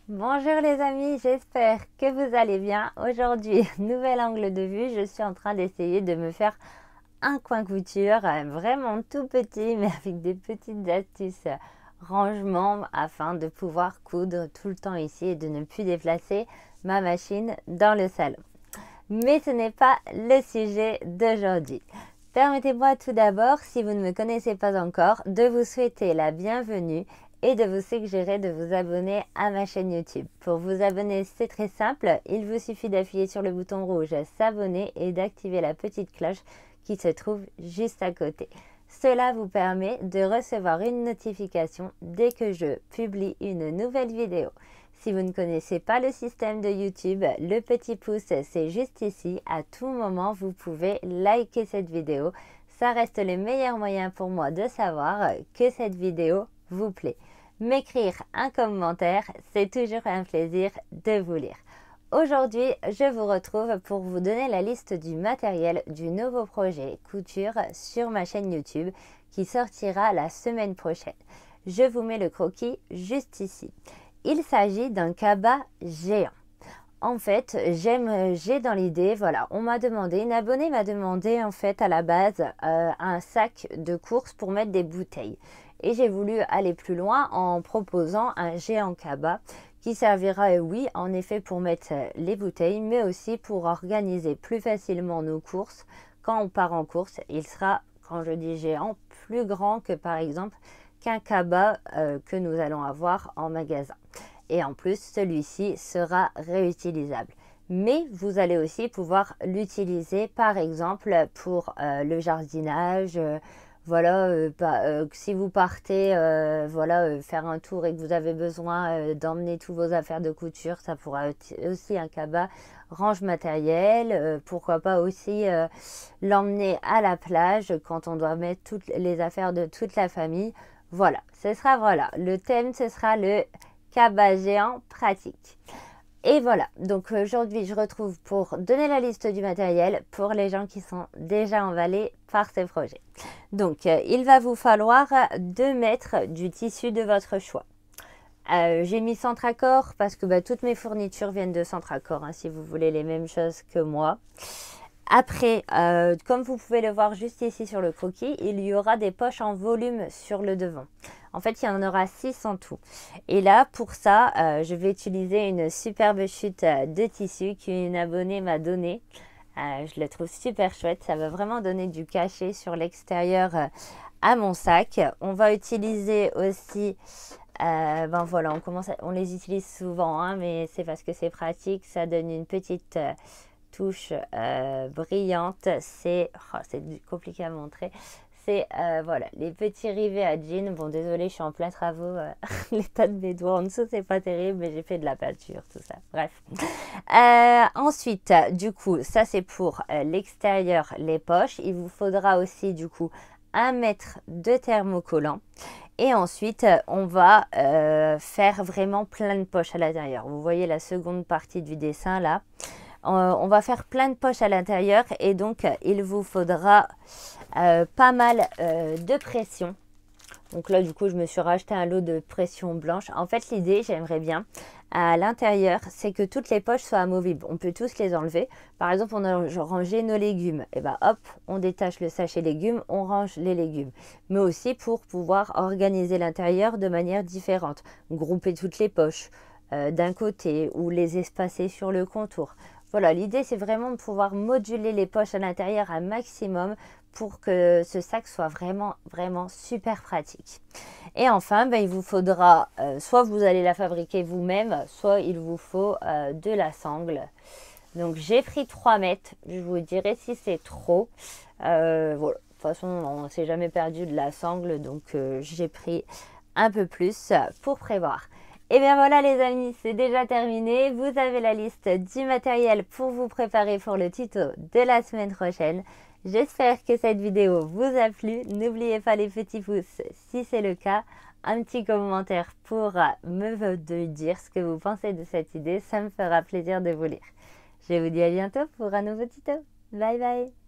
Bonjour les amis, j'espère que vous allez bien. Aujourd'hui, nouvel angle de vue, je suis en train d'essayer de me faire un coin couture, vraiment tout petit, mais avec des petites astuces rangement afin de pouvoir coudre tout le temps ici et de ne plus déplacer ma machine dans le salon. Mais ce n'est pas le sujet d'aujourd'hui. Permettez-moi tout d'abord, si vous ne me connaissez pas encore, de vous souhaiter la bienvenue et de vous suggérer de vous abonner à ma chaîne YouTube. Pour vous abonner, c'est très simple. Il vous suffit d'appuyer sur le bouton rouge s'abonner et d'activer la petite cloche qui se trouve juste à côté. Cela vous permet de recevoir une notification dès que je publie une nouvelle vidéo. Si vous ne connaissez pas le système de YouTube, le petit pouce, c'est juste ici. À tout moment, vous pouvez liker cette vidéo. Ça reste le meilleur moyen pour moi de savoir que cette vidéo vous plaît. M'écrire un commentaire, c'est toujours un plaisir de vous lire. Aujourd'hui, je vous retrouve pour vous donner la liste du matériel du nouveau projet couture sur ma chaîne YouTube qui sortira la semaine prochaine. Je vous mets le croquis juste ici. Il s'agit d'un cabas géant. En fait, j'ai dans l'idée, voilà, une abonnée m'a demandé en fait à la base un sac de course pour mettre des bouteilles. Et j'ai voulu aller plus loin en proposant un géant cabas qui servira, oui, en effet pour mettre les bouteilles, mais aussi pour organiser plus facilement nos courses. Quand on part en course, il sera, quand je dis géant, plus grand que par exemple qu'un cabas que nous allons avoir en magasin. Et en plus, celui-ci sera réutilisable. Mais vous allez aussi pouvoir l'utiliser par exemple pour le jardinage. Si vous partez faire un tour et que vous avez besoin d'emmener tous vos affaires de couture, ça pourra être aussi un cabas range matériel. Pourquoi pas aussi l'emmener à la plage quand on doit mettre toutes les affaires de toute la famille. Voilà, le thème, ce sera le cabas géant pratique. Et voilà, donc aujourd'hui je retrouve pour donner la liste du matériel pour les gens qui sont déjà emballés par ce projet. Donc il va vous falloir 2 mètres du tissu de votre choix. J'ai mis Centracor parce que toutes mes fournitures viennent de Centracor, si vous voulez les mêmes choses que moi. Après, comme vous pouvez le voir juste ici sur le croquis, il y aura des poches en volume sur le devant. En fait, il y en aura 6 en tout. Et là, pour ça, je vais utiliser une superbe chute de tissu qu'une abonnée m'a donnée. Je la trouve super chouette. Ça va vraiment donner du cachet sur l'extérieur à mon sac. On va utiliser aussi... on les utilise souvent, mais c'est parce que c'est pratique. Ça donne une petite... touche brillante, c'est compliqué à montrer, c'est les petits rivets à jean. Bon, désolé, je suis en plein travaux, l'état de mes doigts en dessous c'est pas terrible, mais j'ai fait de la peinture, tout ça, bref. Ensuite, du coup, ça c'est pour l'extérieur, les poches. Il vous faudra aussi du coup 1 mètre de thermocollant. Et ensuite, on va faire vraiment plein de poches à l'intérieur. Vous voyez la seconde partie du dessin là. On va faire plein de poches à l'intérieur et donc il vous faudra pas mal de pression. Donc là du coup je me suis racheté un lot de pression blanche. En fait l'idée, j'aimerais bien à l'intérieur, c'est que toutes les poches soient amovibles. On peut tous les enlever. Par exemple, on a rangé nos légumes. Et hop, on détache le sachet légumes, on range les légumes. Mais aussi pour pouvoir organiser l'intérieur de manière différente. Grouper toutes les poches d'un côté ou les espacer sur le contour. Voilà, l'idée c'est vraiment de pouvoir moduler les poches à l'intérieur un maximum pour que ce sac soit vraiment super pratique. Et enfin, il vous faudra, soit vous allez la fabriquer vous-même, soit il vous faut de la sangle. Donc j'ai pris 3 mètres, je vous dirai si c'est trop. Voilà, de toute façon on ne s'est jamais perdu de la sangle, donc j'ai pris un peu plus pour prévoir. Et bien voilà les amis, c'est déjà terminé. Vous avez la liste du matériel pour vous préparer pour le tuto de la semaine prochaine. J'espère que cette vidéo vous a plu. N'oubliez pas les petits pouces si c'est le cas. Un petit commentaire pour me dire ce que vous pensez de cette idée. Ça me fera plaisir de vous lire. Je vous dis à bientôt pour un nouveau tuto. Bye bye.